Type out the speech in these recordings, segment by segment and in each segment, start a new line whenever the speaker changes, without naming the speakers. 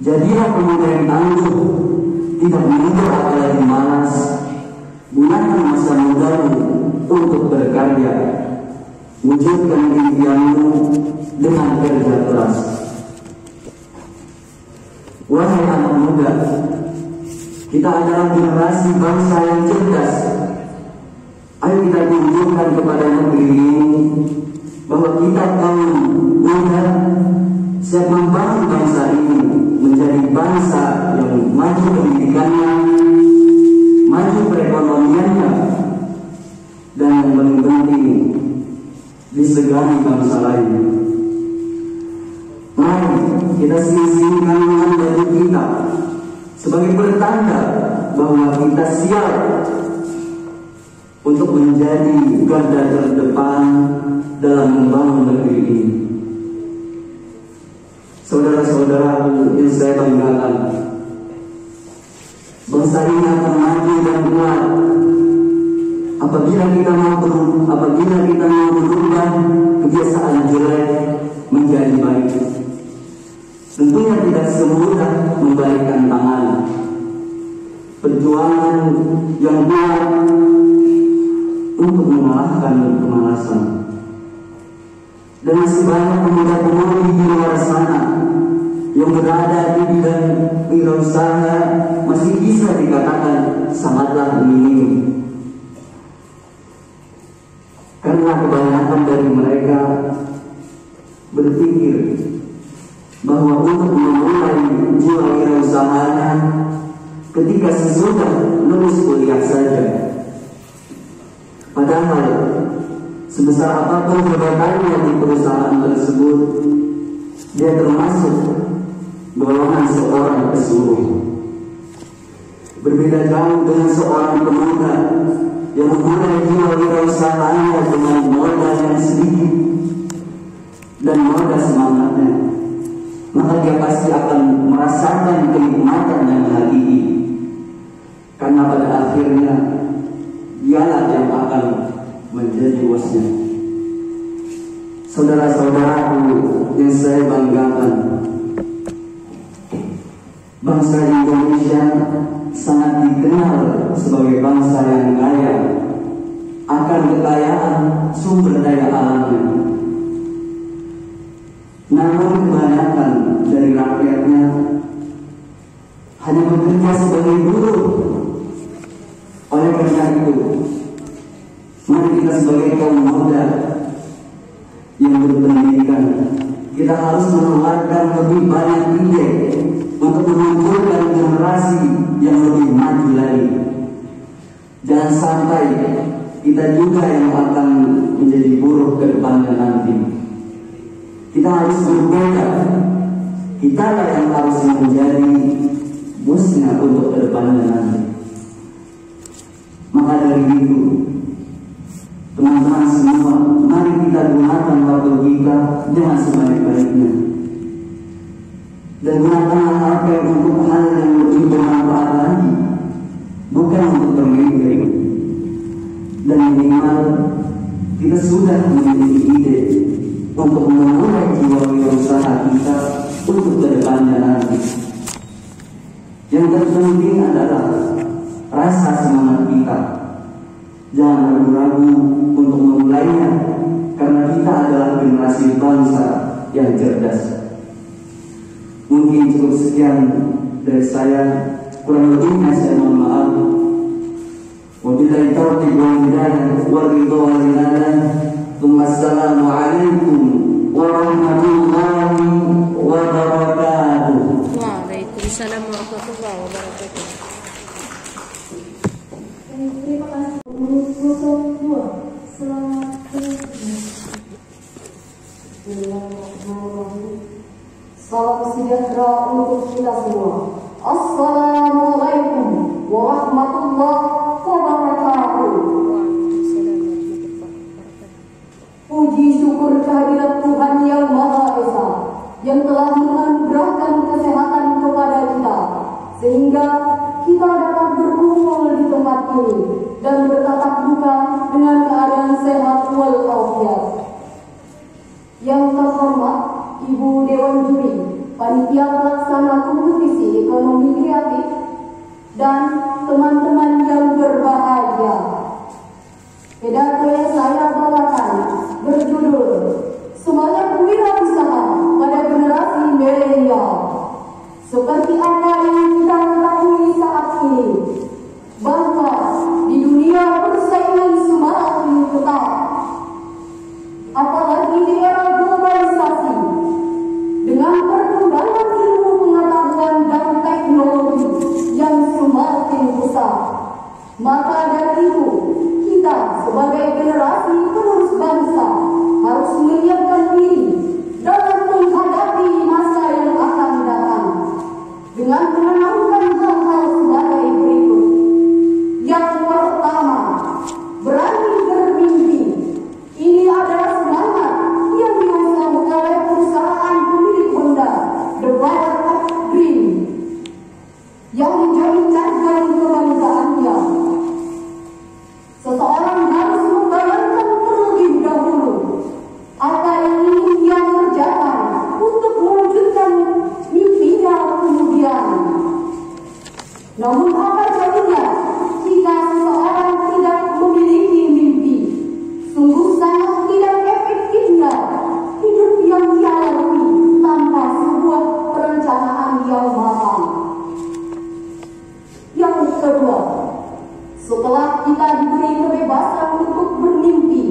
Jadilah pemuda yang tangguh, tidak menunda apalagi malas. Gunakan masa mudamu untuk berkarya. Wujudkan impianmu dengan kerja keras. Wahai anak muda, kita adalah generasi bangsa yang cerdas. Ayo kita tunjukkan kepada negeri ini bahwa kita kaum muda siap membangun bangsa ini menjadi bangsa yang maju pendidikannya, maju perekonomiannya, dan yang paling penting disegani bangsa lain. Mari kita sing-singkan dengan baju kita sebagai pertanda bahwa kita siap untuk menjadi garda terdepan dalam membangun negeri ini. Saudara-saudara yang saya banggakan, bangsa ini akan maju dan kuat apabila kita mau berubah kebiasaan jelek menjadi baik. Tentunya tidak semudah membalikkan tangan. Perjuangan yang kuat untuk mengalahkan kemalasan. Dan masih banyak pemuda-pemudi di luar sana yang berada di bidang wirausaha masih bisa dikatakan sangatlah minim. Karena kebanyakan dari mereka berpikir bahwa untuk memulai jiwa wirausahanya ketika sesudah lulus kuliah saja. Padahal sebesar apapun jabatannya di perusahaan tersebut, dia termasuk golongan seorang pesuruh. Berbeda jauh dengan seorang pemuda yang memulai jiwa wirausahanya dengan modal yang sedikit dan modal semangatnya, maka dia pasti akan merasakan kenikmatan yang hakiki. Karena pada akhirnya dialah yang akan menjadi bosnya. Saudara-saudaraku yang saya banggakan, bangsa Indonesia sangat dikenal sebagai bangsa yang kaya akan kekayaan sumber daya alamnya. Namun kebanyakan dari rakyatnya hanya bekerja sebagai buruh. Oleh karena itu, mari kita sebagai kaum muda yang berpendidikan, kita harus mengeluarkan lebih banyak ide untuk mengumpulkan generasi yang lebih maju lagi. Jangan sampai kita juga yang akan menjadi buruh ke depannya nanti. Kita harus berbeda. Kita yang harus menjadi bosnya untuk ke depannya nanti. Maka dari itu, teman-teman semua, mari kita gunakan waktu kita dengan sebaik-baiknya. Dan gunakanlah apa untuk hal yang lebih bermanfaat lagi, bukan untuk bermimpi. Dan minimal kita sudah memiliki ide untuk memulai jiwa wirausaha kita untuk kedepannya nanti. Yang terpenting adalah rasa semangat kita. Jangan ragu-ragu untuk memulainya, karena kita adalah generasi bangsa yang cerdas. Mungkin cukup sekian dari saya, kurang lebihnya saya mohon maaf. Wabillahi taufiq wal hidayah wal ridha wal inadah. Wassalamualaikum warahmatullahi wabarakatuh.
Waalaikumsalam warahmatullahi wabarakatuh.
Terima kasih. 02 selamat salam sejahtera untuk kita semua. Assalamualaikum warahmatullahi wabarakatuh. Puji syukur kehadirat Tuhan Yang Maha Esa yang telah menganugerahkan kesehatan kepada kita sehingga kita dapat berkumpul di tempat ini dan bertatap muka dengan keadaan sehat walafiat. Yang terhormat Ibu Dewan Juri panitia pelaksana kompetisi ekonomi kreatif, dan teman-teman yang berbahagia. Pidato yang saya bawakan berjudul Semangat Wirausaha pada Generasi Milenial. Seperti apa yang kita ketahui saat ini, bahwa di dunia persaingan semakin ketat, apalagi di era globalisasi, dengan perkembangan ilmu pengetahuan dan teknologi yang semakin besar. Maka dari itu, kita sebagai generasi penerus bangsa harus menyiapkan diri dalam menghadapi masa yang akan datang dengan menanamkan hal-hal sebagai berikut. Yang pertama, berani bermimpi. Ini adalah semangat yang diusung oleh perusahaan pemilik Honda, The Power of Dream, yang menjadi jargon kebanggaannya. Seseorang harus membayangkan terlebih dahulu apa yang ingin dia kerjakan untuk mewujudkan mimpinya kemudian. Namun apa jadinya jika seseorang tidak memiliki mimpi? Sungguh sangat tidak efektifnya hidup yang dia lalui tanpa sebuah perencanaan yang matang. Yang kedua, setelah kita diberi kebebasan untuk bermimpi,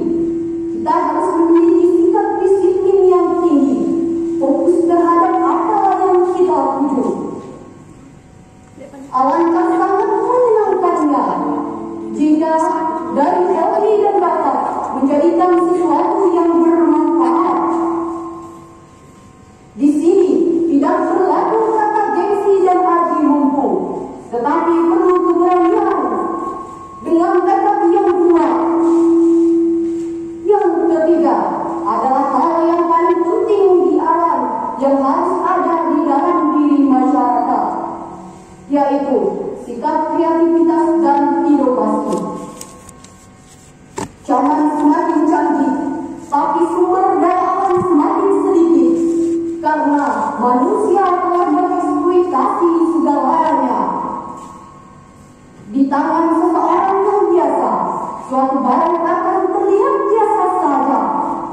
kita harus memiliki sikap disiplin yang tinggi, fokus terhadap apa yang kita tuju. Alangkah sangat menyenangkannya jika dari hobi dan bakat menjadikan sesuatu yang bermanfaat. Di sini tidak berlaku kata gengsi dan aji mumpung, tetapi perlu keberanian dengan tekad yang kuat. Yang ketiga adalah hal yang paling penting di alam yang harus ada di dalam diri masyarakat, yaitu sikap kreativitas dan inovasi. Zaman semakin canggih, tapi sumber daya alam semakin sedikit, karena manusia telah mengeksploitasi segalanya. Di tangan seseorang yang biasa, suatu barang akan terlihat biasa saja.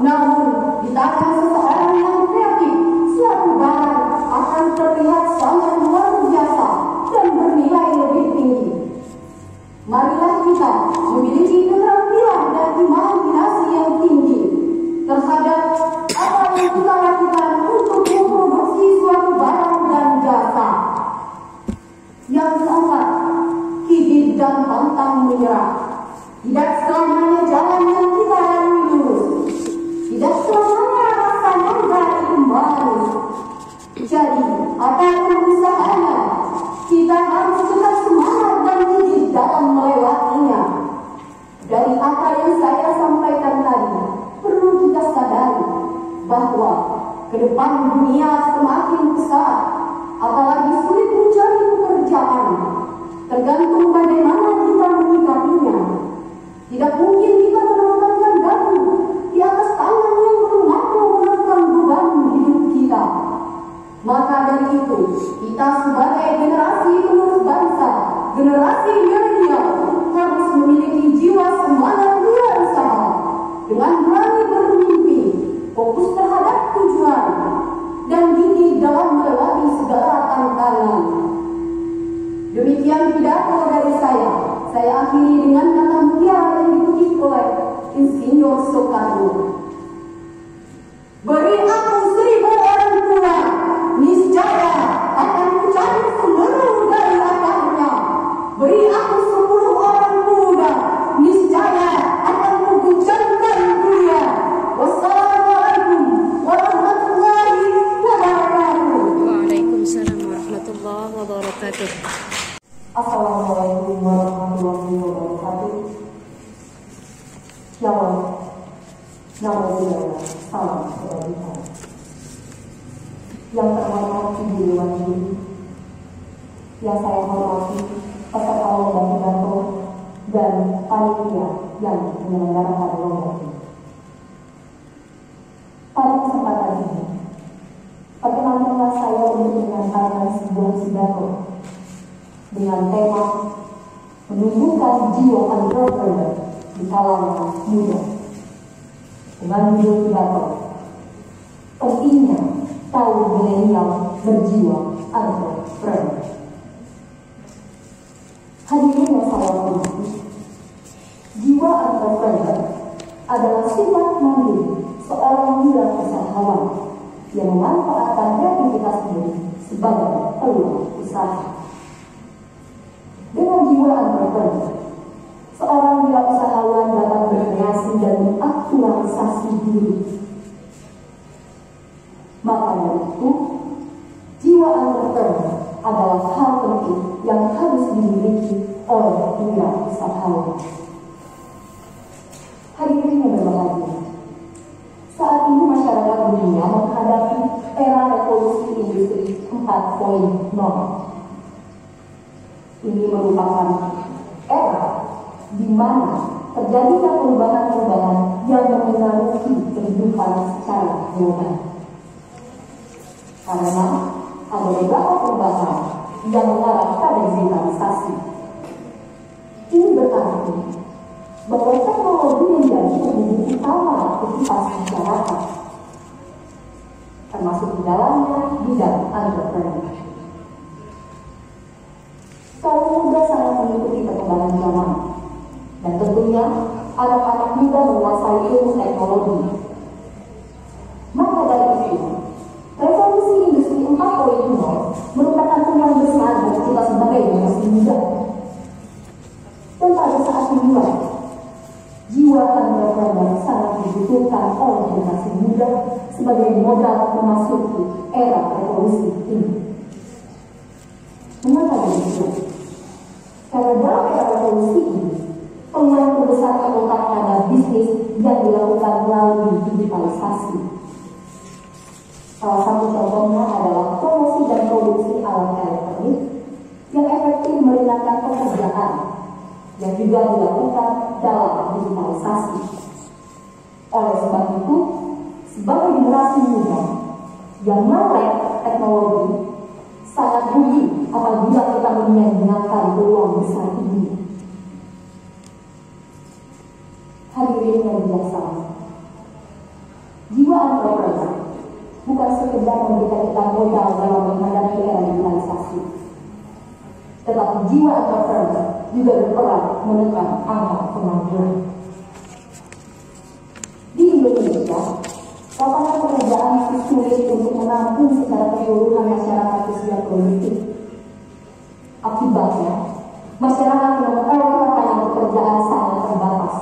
Namun, di tangan seseorang yang kreatif, suatu barang akan terlihat sangat luar biasa dan bernilai lebih tinggi. Marilah kita memiliki keterampilan dan imajinasi yang tinggi terhadap apa yang kita lakukan untuk memproduksi suatu barang dan jasa. Yang keempat, gigih dan pantang menyerah. Tidak selamanya jalan yang kita lalui lurus. Tidak selamanya rasa mangga itu manis. Jadi, apapun usahanya, kita harus tetap semangat dan gigih dalam melewatinya. Dari apa yang saya sampaikan tadi, perlu kita sadari bahwa ke depan dunia semakin besar, apalagi sulit mencari pekerjaan. Tergantung bagaimana kita menyikapinya. Tidak mungkin kita mendapatkan daun di atas tangan yang belum mampu menekan beban hidup kita. Maka dari itu, kita sebagai generasi penerus bangsa, generasi milenial, harus memiliki jiwa semangat wirausaha dengan berani bermimpi, fokus terhadap tujuan, dan gigih dalam melewati segala tantangan. Demikian pidato dari saya. Saya akhiri dengan kata mutiara yang dikutip oleh Insinyur Soekarno. Beri aku 1000 orang tua, niscaya akan mencari seluruh dari akarnya. Beri aku 10 orang muda, niscaya akan mengguncangkan dunia. Wassalamualaikum warahmatullahi wabarakatuh.
Waalaikumsalam warahmatullahi wabarakatuh.
Assalamualaikum warahmatullahi wabarakatuh. Shalom. Namo Buddhaya. Salam kebajikan. Yang terhormat Ibu Dewan Juri, yang saya hormati peserta lomba pidato dan panitia yang menyelenggarakan lomba ini. Pada kesempatan ini, perkenankanlah saya menyampaikan sebuah pidato dengan tema menumbuhkan jiwa entrepreneur di kalangan muda. Dengan judul pidato, pentingnya kaum milenial berjiwa entrepreneur. Hadirin yang saya hormati, jiwa entrepreneur adalah sifat mandiri seorang muda usahawan yang memanfaatkan kreativitas diri sebagai peluang usaha. Dengan jiwa entrepreneur, seorang wirausahawan dapat berkreasi dan mengaktualisasi diri. Maka dari itu, jiwa entrepreneur adalah hal penting yang harus dimiliki oleh wirausahawan. Hadirin yang berbahagia, saat ini masyarakat dunia menghadapi era revolusi industri 4.0. Ini merupakan era di mana terjadinya perubahan-perubahan yang memengaruhi kehidupan secara global. Karena ada beberapa perubahan yang mengarah pada digitalisasi. Ini berarti bahwa teknologi menjadi penghubung utama aktivitas masyarakat, termasuk di dalamnya bidang entrepreneur. Kaum muda sangat mengikuti perkembangan zaman, dan tentunya anak-anak muda menguasai ilmu teknologi. Maka dari itu, revolusi industri 4.0 merupakan peluang besar bagi kita sebagai generasi muda. Dan pada saat inilah, jiwa entrepreneur sangat dibutuhkan oleh generasi muda sebagai modal memasuki era revolusi ini. Mengapa demikian? Karena dalam era revolusi ini, peluang terbesar terletak pada bisnis yang dilakukan melalui digitalisasi. Salah satu contohnya adalah promosi dan produksi alat elektronik yang efektif meringankan pekerjaan yang juga dilakukan dalam digitalisasi. Oleh sebab itu, sebagai generasi muda yang melek teknologi, sangat rugi apabila kita menyia-nyiakan peluang besar ini. Hadirin yang biasa, jiwa entrepreneur bukan sekedar memberikan kita modal dalam menghadapi era digitalisasi, tetapi jiwa entrepreneur juga berperan menekan angka pengangguran. Di Indonesia, lapangan pekerjaan masih sulit untuk menampung secara keseluruhan masyarakat usia produktif. Akibatnya, masyarakat yang memperoleh lapangan pekerjaan sangat terbatas,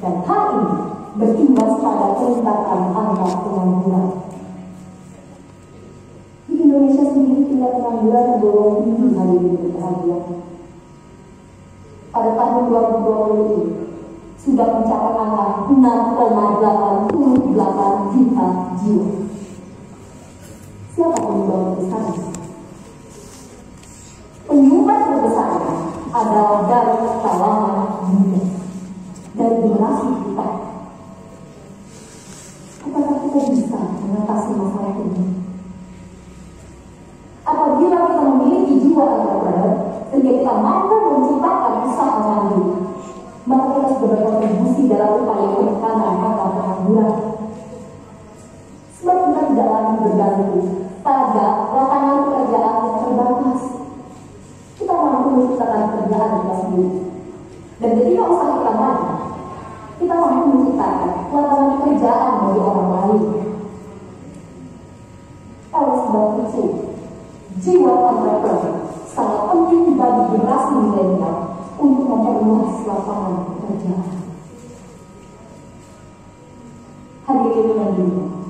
dan hal ini berimbas pada peningkatan angka pengangguran. Di Indonesia sendiri tingkat pengangguran tergolong tinggi hari ini berbahagia. Pada tahun 2020 ini sudah mencapai angka 6,88 juta jiwa. Siapa penyumbang terbesar? Penyumbang terbesarnya adalah dari kalangan muda, dari generasi kita. Apakah kita bisa mengatasi masalah ini? Apabila kita memiliki jiwa entrepreneur, sehingga kita mampu menciptakan usaha mandiri, maka kita sudah berkontribusi dalam upaya penekanan angka pengangguran. Sebab kita tidak lagi bergantung pada lapangan pekerjaan yang terbatas. Kita mampu menciptakan pekerjaan kita sendiri. Dan ketika usaha kita maju, kita mampu menciptakan lapangan pekerjaan bagi orang lain. Oleh sebab itu, jiwa entrepreneur sangat penting bagi generasi milenial untuk memperluas lapangan pekerjaan. Hadirin yang dimuliakan,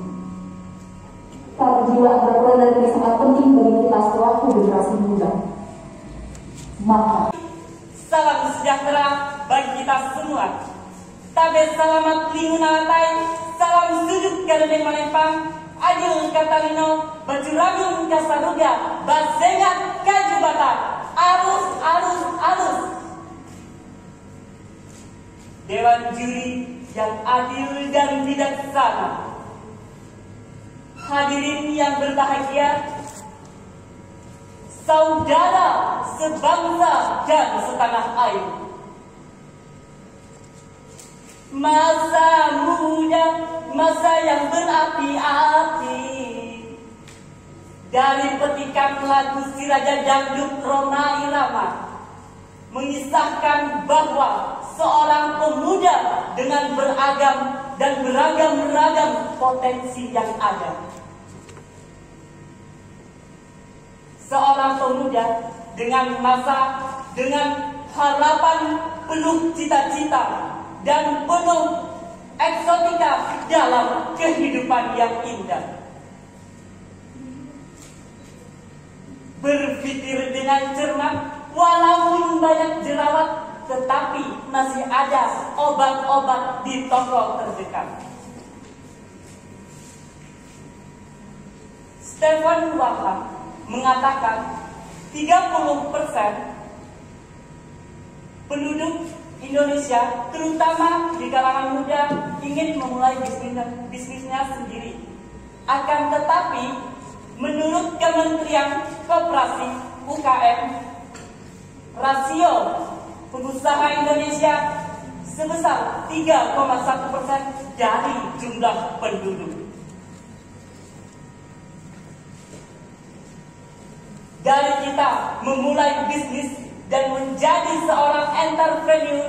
karena jiwa entrepreneur ini sangat penting bagi kita selaku generasi muda, maka
salam sejahtera bagi kita semua. Tabe selamat lingunatai, salam sujud karena manempang, adil katalino, baju ragung kasaruga, basengat kajubata, arus. Dewan juri yang adil dan bijaksana. Hadirin yang berbahagia, saudara sebangsa dan setanah air. Masa muda, masa yang berapi-api. Dari petikan lagu si Raja Dangdut Rhoma Irama mengisahkan bahwa seorang pemuda dengan beragam dan beragam potensi yang ada. Seorang pemuda dengan harapan, penuh cita-cita dan penuh eksotika dalam kehidupan yang indah. Berpikir dengan cermat, walaupun banyak jerawat, tetapi masih ada obat-obat di toko terdekat. Stephen Wahab mengatakan 30% penduduk Indonesia, terutama di kalangan muda, ingin memulai bisnisnya sendiri. Akan tetapi, menurut Kementerian Koperasi UKM, rasio pengusaha Indonesia sebesar 3,1% dari jumlah penduduk. Dari kita memulai bisnis dan menjadi seorang entrepreneur,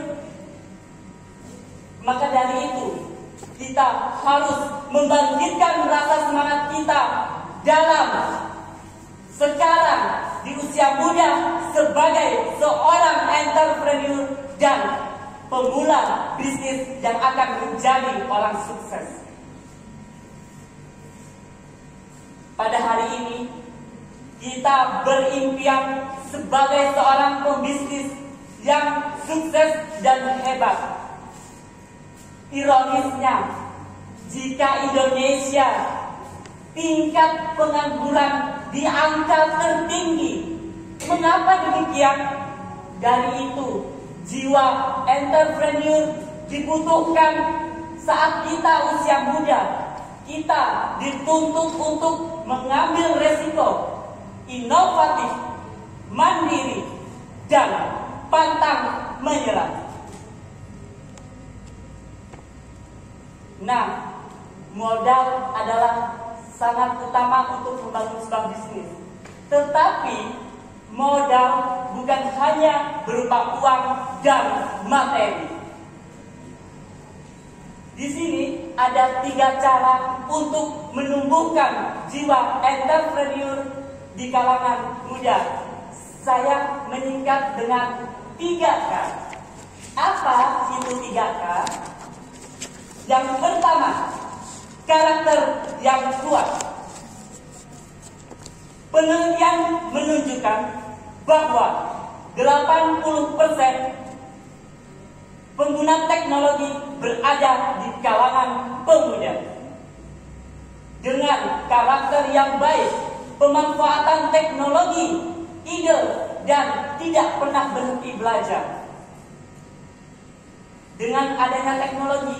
maka dari itu kita harus membangkitkan rasa semangat kita dalam sekarang di usia muda sebagai seorang entrepreneur dan pemula bisnis yang akan menjadi orang sukses. Pada hari ini kita berimpian sebagai seorang pembisnis yang sukses dan hebat. Ironisnya, jika Indonesia tingkat pengangguran di angka tertinggi. Mengapa demikian? Dari itu, jiwa entrepreneur dibutuhkan saat kita usia muda. Kita dituntut untuk mengambil resiko, inovatif, mandiri, dan pantang menyerah. Nah, modal adalah sangat utama untuk membangun sebuah bisnis. Tetapi modal bukan hanya berupa uang dan materi. Di sini ada 3 cara untuk menumbuhkan jiwa entrepreneur di kalangan muda. Saya menyingkat dengan 3K. Apa itu 3K? Yang pertama, karakter yang kuat. Penelitian menunjukkan bahwa 80% pengguna teknologi berada di kalangan pemuda. Dengan karakter yang baik, pemanfaatan teknologi, ide, dan tidak pernah berhenti belajar. Dengan adanya teknologi,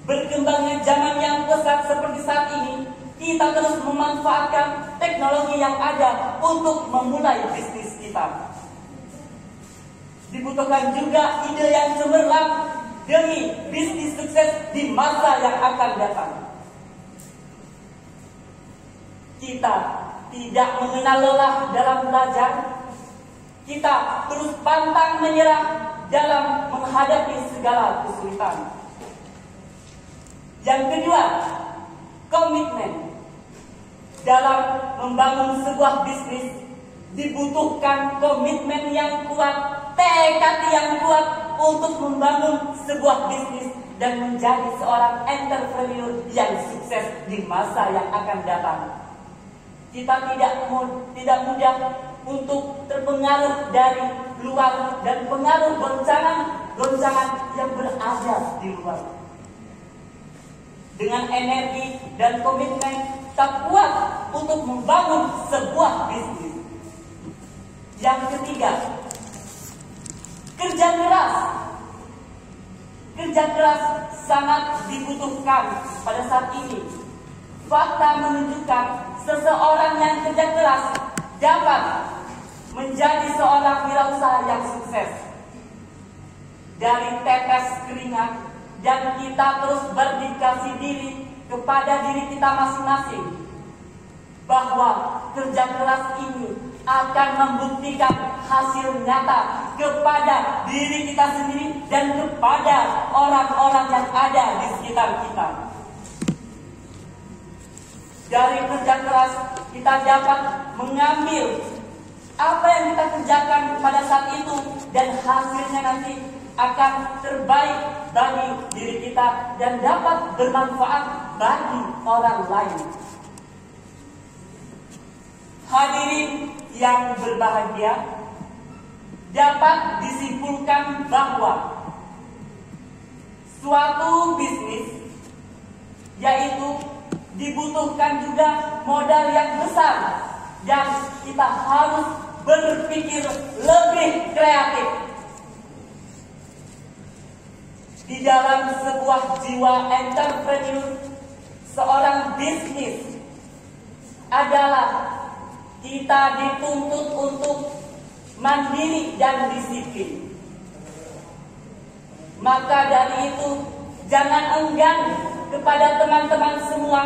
berkembangnya zaman yang pesat seperti saat ini, kita terus memanfaatkan teknologi yang ada untuk memulai bisnis kita. Dibutuhkan juga ide yang cemerlang demi bisnis sukses di masa yang akan datang. Kita tidak mengenal lelah dalam belajar. Kita terus pantang menyerah dalam menghadapi segala kesulitan. Yang kedua, komitmen. Dalam membangun sebuah bisnis dibutuhkan komitmen yang kuat, tekad yang kuat untuk membangun sebuah bisnis dan menjadi seorang entrepreneur yang sukses di masa yang akan datang. Kita tidak mudah untuk terpengaruh dari luar dan pengaruh goncangan yang berada di luar. Dengan energi dan komitmen tak kuat untuk membangun sebuah bisnis. Yang ketiga, kerja keras. Kerja keras sangat dibutuhkan pada saat ini. Fakta menunjukkan seseorang yang kerja keras dapat menjadi seorang wirausaha yang sukses. Dari tetes keringat dan kita terus berdedikasi diri kepada diri kita masing-masing bahwa kerja keras ini akan membuktikan hasil nyata kepada diri kita sendiri dan kepada orang-orang yang ada di sekitar kita. Dari kerja keras kita dapat mengambil apa yang kita kerjakan pada saat itu dan hasilnya nanti akan terbaik bagi diri kita dan dapat bermanfaat bagi orang lain. Hadirin yang berbahagia, dapat disimpulkan bahwa suatu bisnis yaitu dibutuhkan juga modal yang besar dan kita harus berpikir lebih kreatif. Di dalam sebuah jiwa entrepreneur, seorang bisnis adalah kita dituntut untuk mandiri dan disiplin. Maka dari itu, jangan enggan kepada teman-teman semua,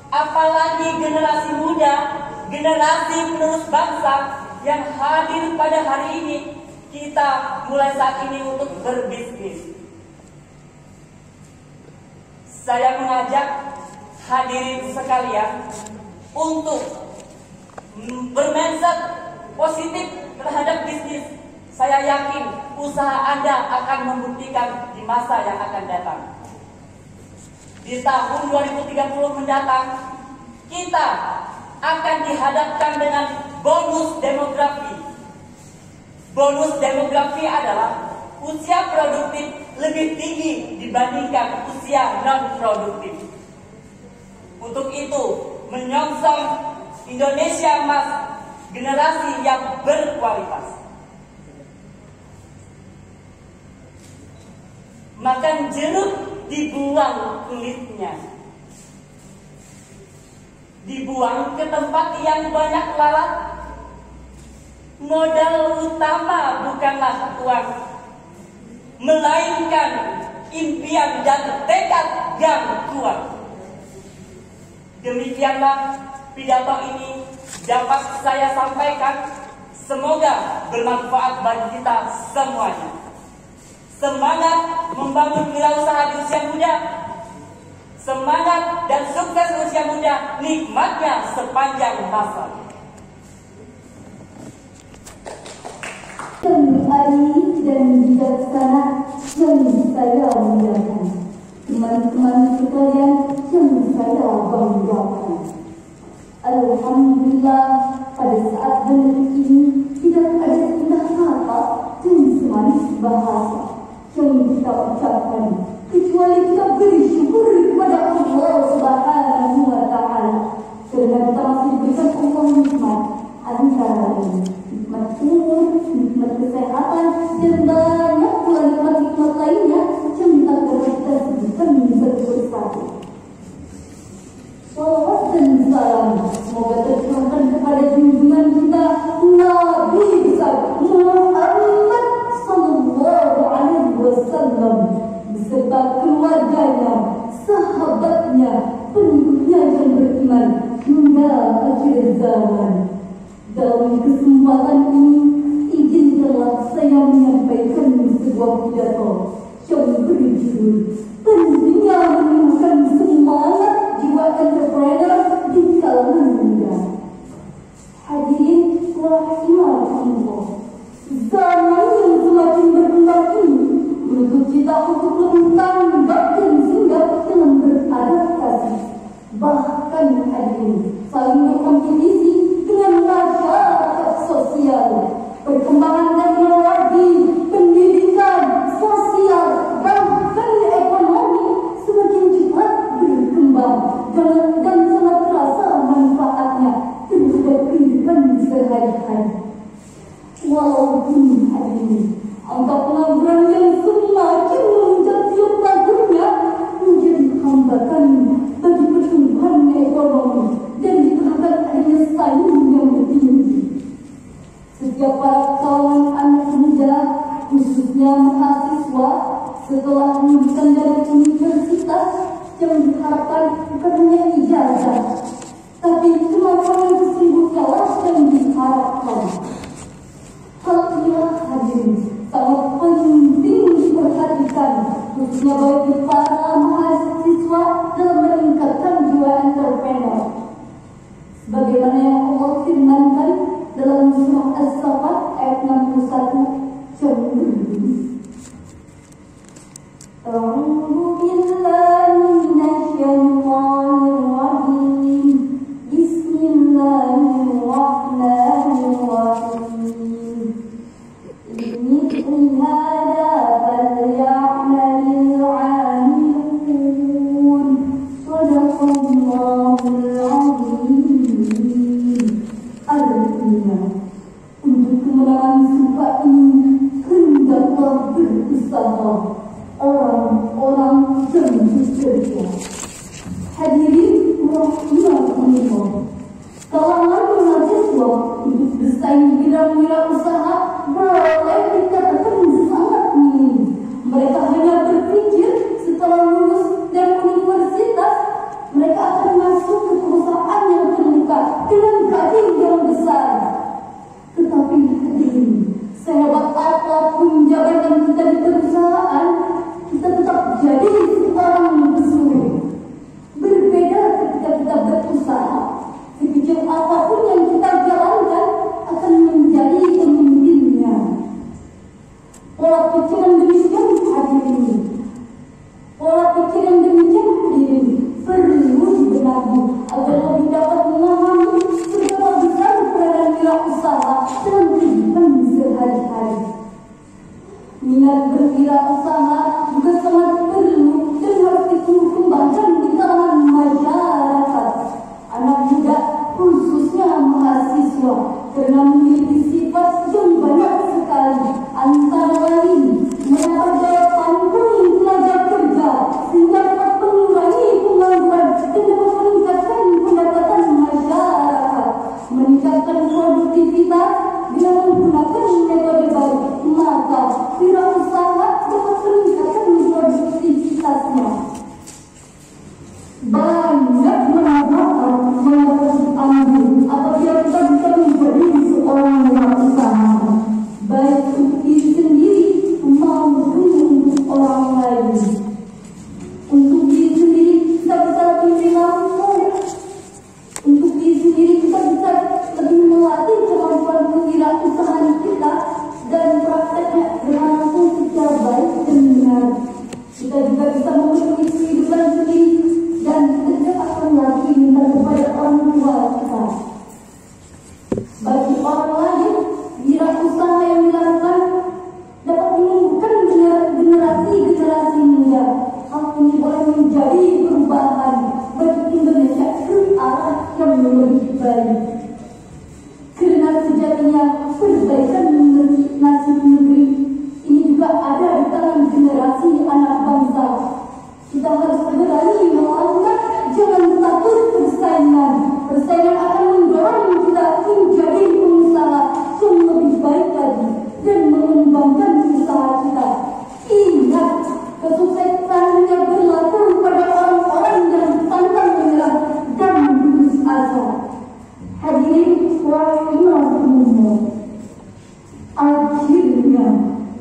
apalagi generasi muda, generasi penerus bangsa yang hadir pada hari ini, kita mulai saat ini untuk berbisnis. Saya mengajak hadirin sekalian untuk bermindset positif terhadap bisnis. Saya yakin usaha Anda akan membuktikan di masa yang akan datang. Di tahun 2030 mendatang, kita akan dihadapkan dengan bonus demografi. Bonus demografi adalah usia produktif lebih tinggi dibandingkan usia non-produktif. Untuk itu, menyongsong Indonesia Emas, generasi yang berkualitas. Makan jeruk dibuang kulitnya, dibuang ke tempat yang banyak lalat. Modal utama bukanlah uang, melainkan impian dan tekad yang kuat. Demikianlah pidato ini dapat saya sampaikan. Semoga bermanfaat bagi kita semuanya. Semangat membangun wirausaha di usia muda. Semangat dan sukses usia muda, nikmatnya sepanjang masa.
Ahli dan bijaksana yang saya muliakan, teman-teman sekalian yang saya banggakan. Alhamdulillah, pada saat detik ini tidak ada indah kata dan semanis bahasa yang kita ucapkan kecuali kita bersyukur kepada Allah Subhanahu wa Ta'ala karena kita masih diberikan Allah nikmat, antara lain nikmat umur, nikmat kesehatan, dan banyak pula nikmat-nikmat lainnya yang tak dapat kita sebutkan satu-satu. Salawat dan salam semoga tercurahkan kepada junjungan kita Nabi besar Muhammad Sallallahu Alaihi Wasallam beserta keluarganya, sahabatnya, pengikutnya yang beriman hingga akhir zaman. Dalam kesempatan ini, izinkanlah saya menyampaikan sebuah pidato yang berjudul pentingnya menumbuhkan semangat jiwa entrepreneur di kalangan muda. Hadirin rahimakumullah, zaman yang semakin berkembang ini menuntut kita untuk lebih tanggap dan sigap dalam beradaptasi. Bahkan hadirin saling berkompetisi dengan masyarakat sosial. Perkembangan teknologi, pendidikan, sosial, bahkan ekonomi semakin cepat berkembang dan sangat terasa manfaatnya terhadap kehidupan sehari-hari. Walaupun hari ini angka pengangguran yang semakin melonjak tiap tahunnya menjadi hambatan bagi pertumbuhan ekonomi dan diterapkan adanya saing yang tinggi. Setiap yang diharapkan bukan hanya ijazah, tapi kemampuan yang sesungguhnya yang diharapkan. Hal inilah hadirin sangat penting diperhatikan, khususnya bagi para mahasiswa dalam meningkatkan jiwa entrepreneur. Sebagaimana yang Allah firmankan dalam surah As-Saffat ayat 61 yang berbunyi, A'udzu billahi minasyaitonir rajim. Bismillahirrahmanirrahim. Inni hada falya'malil 'amilun. Shadaqallahul 'azim. Artinya, untuk kemenangan sumpah ini hendaklah berusaha orang-orang yang bekerja. Hadirin rahimahullah, kalangan mahasiswa untuk bersaing di bidang wirausaha boleh dikatakan sangat minim. Mereka hanya berpikir setelah lulus dari universitas mereka akan masuk ke perusahaan yang terbuka dengan gaji yang besar. Tetapi hadirin, sehebat apapun jabatan kita di perusahaan, kita tetap jadi seorang pesuruh. Berbeda ketika kita berusaha, sekecil apapun yang kita jalankan akan menjadi pemimpinnya. Pola pikir yang demikian hadirin, pola pikir yang demikian hadirin perlu dibenahi agar lebih dapat memahami seberapa besar peranan wirausaha dalam kehidupan sehari-hari. Minat berwirausaha juga sangat perlu dan harus dikembangkan di kalangan masyarakat. Anak muda khususnya mahasiswa karena memiliki sifat yang banyak sekali, antara lain mendapat daya tampung tenaga kerja sehingga dapat mengurangi pengangguran dan dapat meningkatkan pendapatan masyarakat, meningkatkan produktivitas dengan menggunakan metode baru, maka wirausaha dapat meningkatkan produktivitasnya. Banyak manfaat yang dapat diambil apabila kita bisa menjadi seorang wirausaha, baik untuk diri sendiri maupun untuk orang lain. Untuk diri sendiri kita bisa lebih mampu, untuk diri sendiri kita bisa lebih melatih kemampuan kewirausahaan kita dan prakteknya berlangsung secara baik dan benar. Kita juga bisa memenuhi kehidupan sendiri dan kita tidak akan lagi minta kepada orang tua kita. Bagi orang lain, wirausaha yang dilakukan dapat menumbuhkan generasi muda. Hal ini boleh menjadi perubahan bagi Indonesia ke arah yang lebih baik. Karena sejatinya perbaikan nasib negeri ini juga ada di tangan generasi anak bangsa. Kita harus berani melakukan, jangan takut persaingan. Persaingan akan mendorong kita menjadi pengusaha yang lebih baik lagi dan mengembangkan usaha kita. Ingat, kesuksesan hanya berlaku pada orang-orang yang pantang menyerah dan putus asa. Hadirin rahimahullah, akhirnya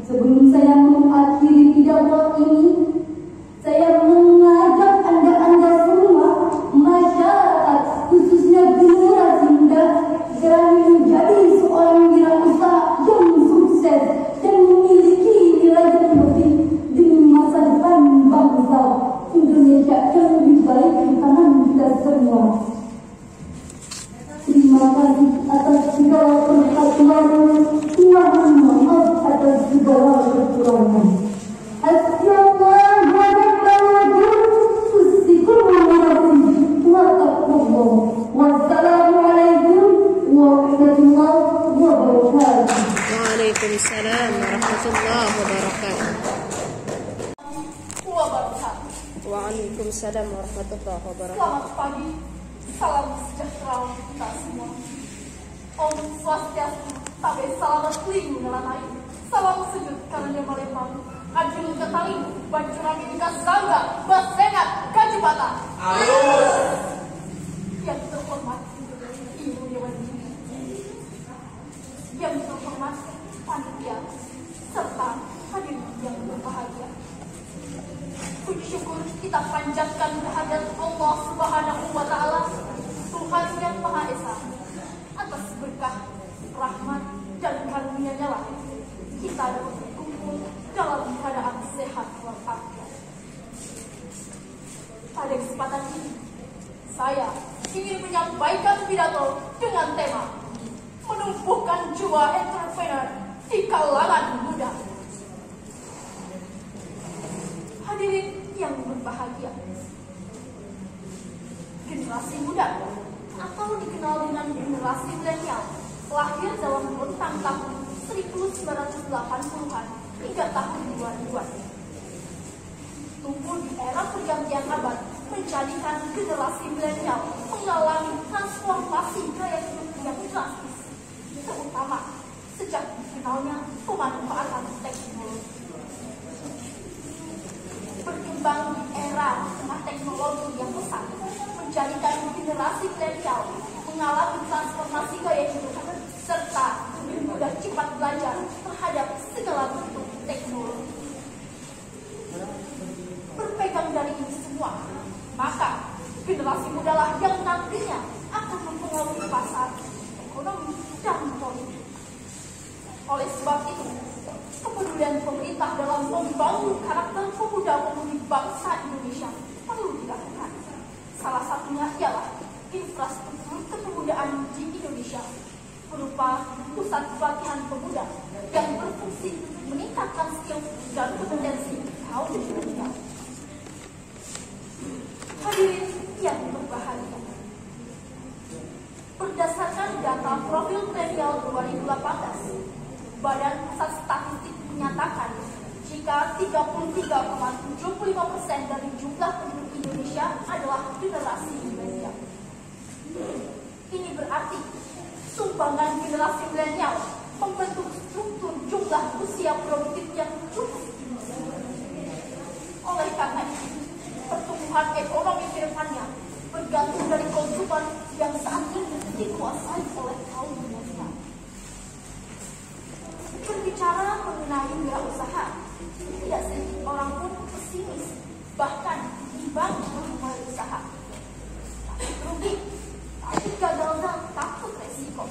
sebelum saya mengakhiri pidato ini, saya mengajak anda semua, masyarakat khususnya generasi muda, berani menjadi seorang wirausaha yang sukses dan memiliki nilai yang lebih demi masa depan bangsa Indonesia yang lebih baik di tangan kita semua. Terima kasih atas segala perhatian. Mohon maaf atas segala kekurangan. Wassalamualaikum warahmatullahi wabarakatuh.
Waalaikumsalam warahmatullahi wabarakatuh. Waalaikumsalam warahmatullahi wabarakatuh.
Selamat pagi, salam sejahtera untuk kita semua. Om Swastiastu, tabe selamat lindung dalam air. Salam sujud karena dia Maha Ajung ketaling, bancuran ini kasangga, basengat, kajibata. Yang terhormat, Ibu Dewan Juri. Yang terhormat, panitia, serta hadirin yang berbahagia. Puji syukur kita panjatkan kehadirat Allah Subhanahu wa Ta'ala, Tuhan yang Maha Esa, atas berkah, rahmat, dan karunia-Nya lah kita dapat berkumpul dalam keadaan sehat walafiat. Pada kesempatan ini, saya ingin menyampaikan pidato dengan tema menumbuhkan jiwa entrepreneur di kalangan muda. Hadirin yang berbahagia, generasi muda atau dikenal dengan generasi milenial lahir dalam rentang tahun 1980-an hingga tahun 2000-an. Tumbuh di era pergantian abad menjadikan generasi milenial mengalami transformasi gaya hidup yang drastis, terutama sejak dikenalnya pemanfaatan teknologi. Berkembang di era tengah teknologi yang pesat menjadikan generasi milenial mengalami transformasi gaya hidup serta lebih mudah cepat belajar terhadap segala bentuk teknologi. Berpegang dari ini semua, maka generasi muda lah yang nantinya akan mempengaruhi pasar, ekonomi, dan politik. Oleh sebab itu, kepedulian pemerintah dalam membangun karakter pemuda-pemudi bangsa Indonesia perlu dilakukan. Salah satunya ialah infrastruktur kepemudaan di Indonesia berupa pusat pelatihan pemuda yang berfungsi meningkatkan skill dan kompetensi kaum milenial. Hadirin yang berbahagia, berdasarkan data profil milenial 2018, Badan Pusat Statistik menyatakan jika 33,75% dari jumlah penduduk Indonesia adalah generasi milenial. Ini berarti sumbangan generasi milenial membentuk struktur jumlah usia produktif yang cukup tinggi. Oleh karena itu, pertumbuhan ekonomi ke depannya bergantung dari konsumen yang saat ini dikuasai oleh kaum milenial. Berbicara mengenai wirausaha, tidak sedikit orang pun pesimis, bahkan bimbang memulai usaha. Takut rugi, takut gagal dan takut resiko.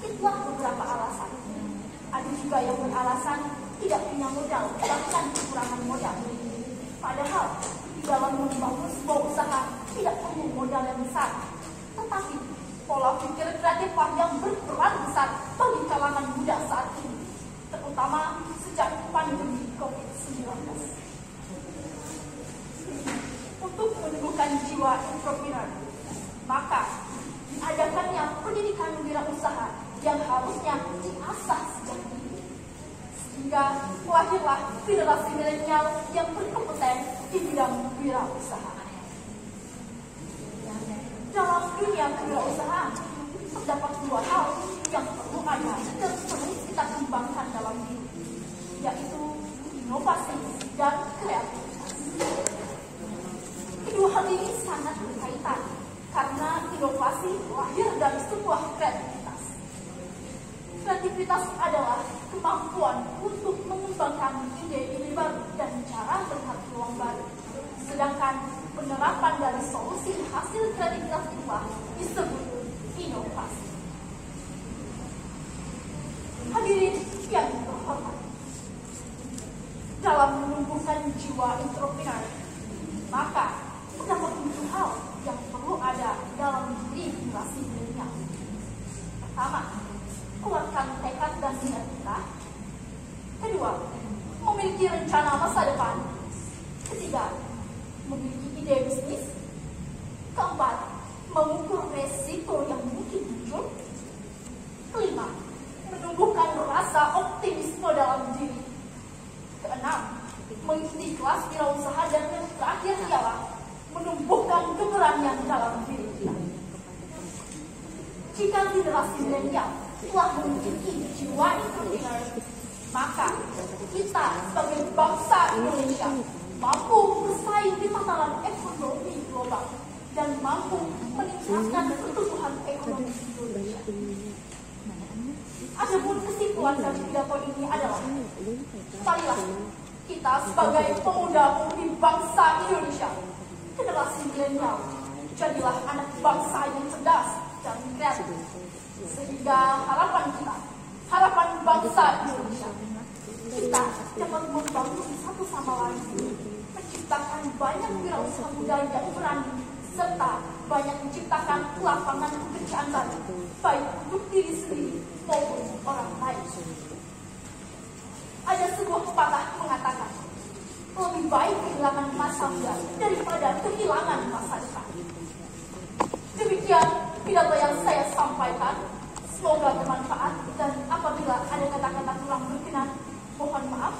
Itulah beberapa alasan. Ada juga yang beralasan tidak punya modal, bahkan kekurangan modal. Padahal di dalam membangun sebuah usaha tidak perlu modal yang besar, tetapi pola pikir kreatif yang berperan besar bagi kalangan muda saat ini, terutama sejak pandemi COVID-19. Untuk menumbuhkan jiwa entrepreneur, maka diadakannya pendidikan wirausaha yang harusnya diasah sejak dini, sehingga lahirlah generasi milenial yang berkompeten di bidang wirausaha. Dalam dunia wirausaha terdapat dua hal yang perlu ada dan perlu kita kembangkan dalam diri, yaitu inovasi dan kreativitas. Kedua hal ini sangat berkaitan karena inovasi lahir dari sebuah kreativitas. Kreativitas adalah kemampuan untuk mengembangkan ide-ide baru dan cara melihat peluang baru. Sedangkan penerapan dari solusi hasil kreativitas itulah disebut inovasi. Hadirin yang terhormat, dalam menumbuhkan jiwa entrepreneur, maka terdapat 7 hal yang perlu ada dalam diri generasi milenial. Pertama, kuatkan tekad dan niat kita. Kedua, memiliki rencana masa depan. Ketiga, memiliki ide bisnis. Keempat, mengukur resiko yang mungkin muncul. Kelima, menumbuhkan rasa optimisme dalam diri. Keenam, mengikuti kelas wirausaha, dan yang terakhir ialah menumbuhkan keberanian dalam diri kita. Jika generasi milenial telah memiliki jiwa entrepreneur, maka kita sebagai bangsa Indonesia mampu bersaing di tataran ekonomi global dan mampu meningkatkan pertumbuhan ekonomi Indonesia. Adapun kesimpulan dari pidato ini adalah, marilah kita sebagai pemuda-pemudi bangsa Indonesia, generasi milenial, jadilah anak bangsa yang cerdas dan kreatif, sehingga harapan kita, harapan bangsa Indonesia, kita dapat membangun satu sama lain, menciptakan banyak wirausaha muda yang berani, serta banyak menciptakan lapangan pekerjaan baru, baik untuk diri sendiri maupun orang lain. Ada sebuah pepatah mengatakan, lebih baik kehilangan masa muda daripada kehilangan masa depan. Demikian pidato yang saya sampaikan. Semoga bermanfaat, dan apabila ada kata-kata kurang berkenan, mohon maaf.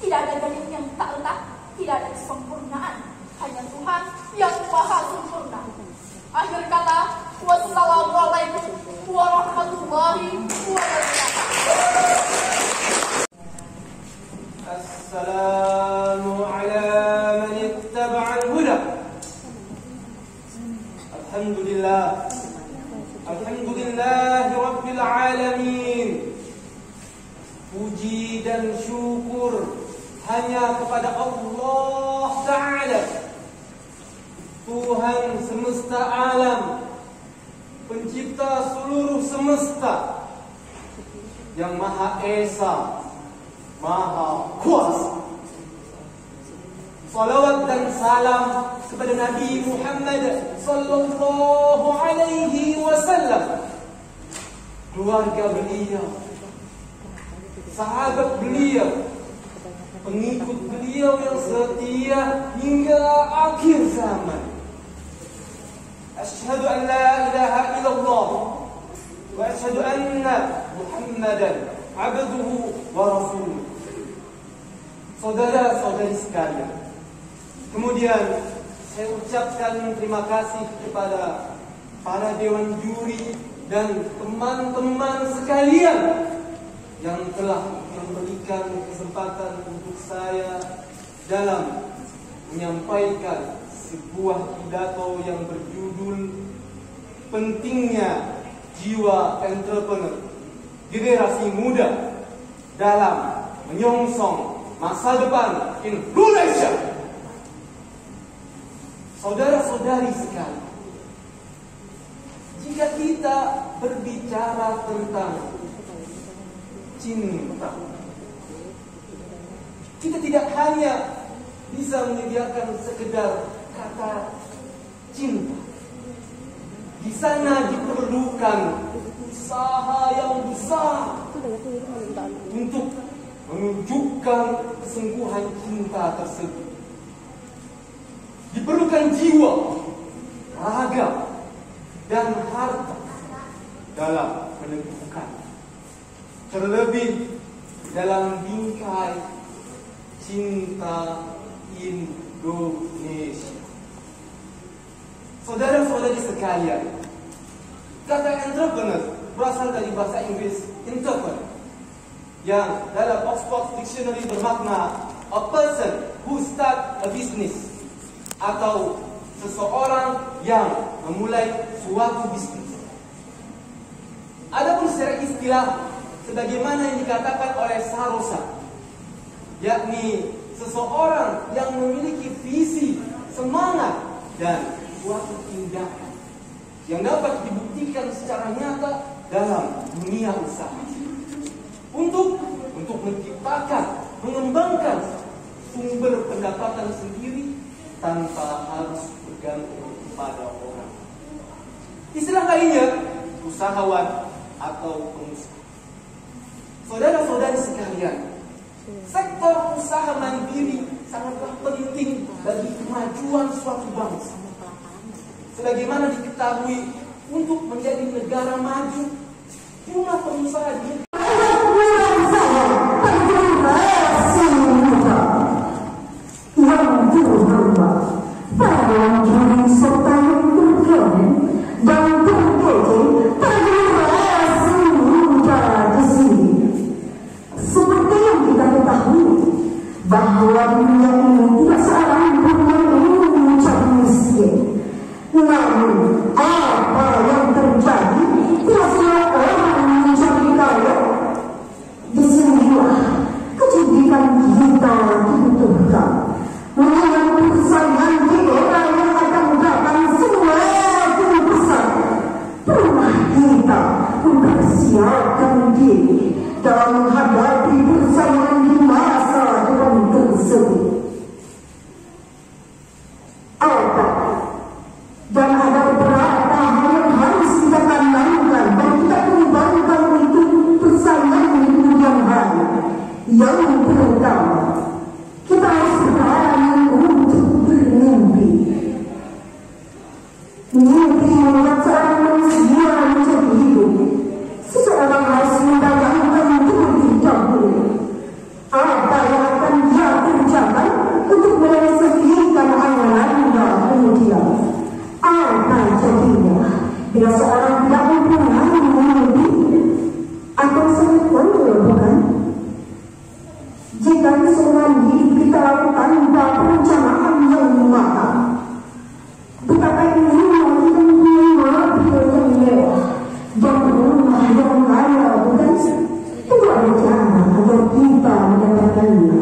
Tidak ada dalil yang tak letak, tidak ada kesempurnaan, hanya Tuhan yang maha sempurna. Akhir kata, wassalamualaikum warahmatullahi wabarakatuh.
Assalamu ala man ittaba'al huda. Alhamdulillah, alhamdulillahi rabbil alamin. Puji dan syukur hanya kepada Allah Ta'ala, Tuhan semesta alam, pencipta seluruh semesta, yang Maha Esa, Maha Kuasa. Salawat dan salam kepada Nabi Muhammad sallallahu alaihi wasallam, keluarga beliau, sahabat beliau, pengikut beliau yang setia hingga akhir zaman. Asyhadu an la ilaha illallah wa asyhadu anna Muhammadan abduhu wa rasuluh. Saudara-saudari sekalian, kemudian saya ucapkan terima kasih kepada para dewan juri dan teman-teman sekalian yang telah memberikan kesempatan untuk saya dalam menyampaikan sebuah pidato yang berjudul pentingnya jiwa entrepreneur generasi muda dalam menyongsong masa depan Indonesia. Saudara-saudari sekalian, jika kita berbicara tentang cinta, kita tidak hanya bisa menyediakan sekedar kata cinta. Di sana diperlukan usaha yang besar untuk menunjukkan kesungguhan cinta tersebut. Diperlukan jiwa, raga, dan harta dalam meneguhkan. Terlebih dalam bingkai cinta Indonesia. Saudara-saudari sekalian, kata entrepreneur berasal dari bahasa Inggris entrepreneur, yang dalam Oxford Dictionary bermakna a person who start a business, atau seseorang yang memulai suatu bisnis. Adapun secara istilah, sebagaimana yang dikatakan oleh Sarosa, yakni seseorang yang memiliki visi, semangat, dan suatu tindakan yang dapat dibuktikan secara nyata dalam dunia usaha untuk menciptakan, mengembangkan sumber pendapatan sendiri tanpa harus bergantung pada orang. Istilah lainnya usahawan atau pengusaha. Saudara-saudari sekalian, sektor usaha mandiri sangatlah penting bagi kemajuan suatu bangsa. Sebagaimana diketahui, untuk menjadi negara maju, jumlah pengusaha di
seperti yang kita ketahui apa yang terjadi? Tidak semua orang menjadi kaya. Disinilah kecerdikan kita dibutuhkan. Mengenai persaingan di era yang akan datang semakin besar, perlulah kita mempersiapkan diri dalam menghadapi persaingan di masa depan tersebut. Apa? Dan ada beberapa hal yang harus kita tanamkan dan kita kembangkan untuk persaingan di kemudian hari. Yang pertama, kita harus berani untuk bermimpi. Mimpi membuat seorang manusia menjadi hidup. Seseorang harus membayangkan terlebih dahulu apa yang akan dia kerjakan untuk menyelesaikan angan-angannya kemudian. Apa jadinya bila seorang tidak mempunyai mimpi? Akan sangat konyol, bukan? Jika keseluruhan hidup kita lalu tanpa perencanaan yang matang, betapa indahnya kita mempunyai mobil yang mewah dan rumah yang kaya, bukan? Itu ada cara agar kita mendapatkannya.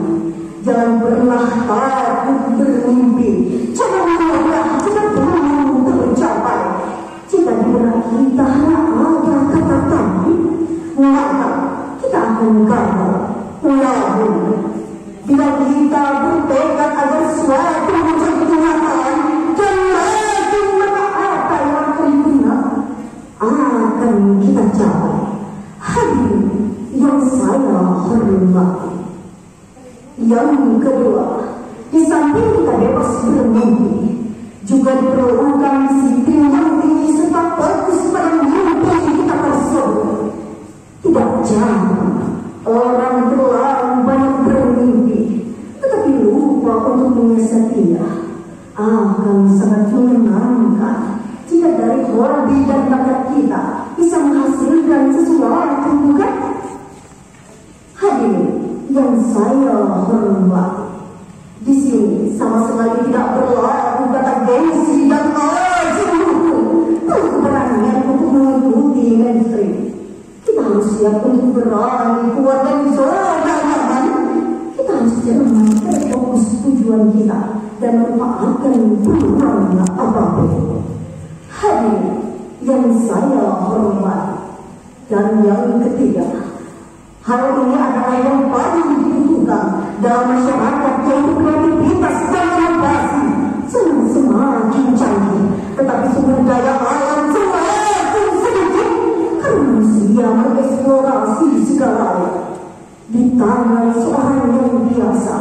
Jangan pernah takut bermimpi. Jangan menolak jika belum tercapai. Jika di benak kita hanya ada kata tapi, maka kita akan gagal. Namun, bila kita bertekad agar suatu menjadi kenyataan dan yakin maka apa yang akan benar akan kita capai. Hadirin yang saya hormati. Yang kedua, di samping kita bebas bermimpi, juga diperlukan disiplin yang tinggi serta fokus pada mimpi kita tersebut. Tidak jarang orang terlalu banyak bermimpi, tetapi lupa untuk menyiasatinya. Akan sangat menyenangkan jika dari hobi dan bakat kita bisa menghasilkan sesuatu, bukan? Hadirin yang saya hormati, di sini sama sekali tidak berlaku kata gengsi dan acuh keberanian untuk mengikuti mainstream. Kita harus siap untuk berani kuat dan zona nyaman. Kita harus cermat pada fokus tujuan kita dan memanfaatkan peluang apapun. Hadirin yang saya hormati, dan yang ketiga, hal ini adalah yang paling dibutuhkan dalam masyarakat, yaitu kreativitas dan inovasi. Semakin canggih, tetapi sumber daya alam semakin sedikit. Manusia mengeksplorasi segalanya. Di tangan seorang yang biasa,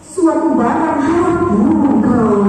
suatu barang harus bukan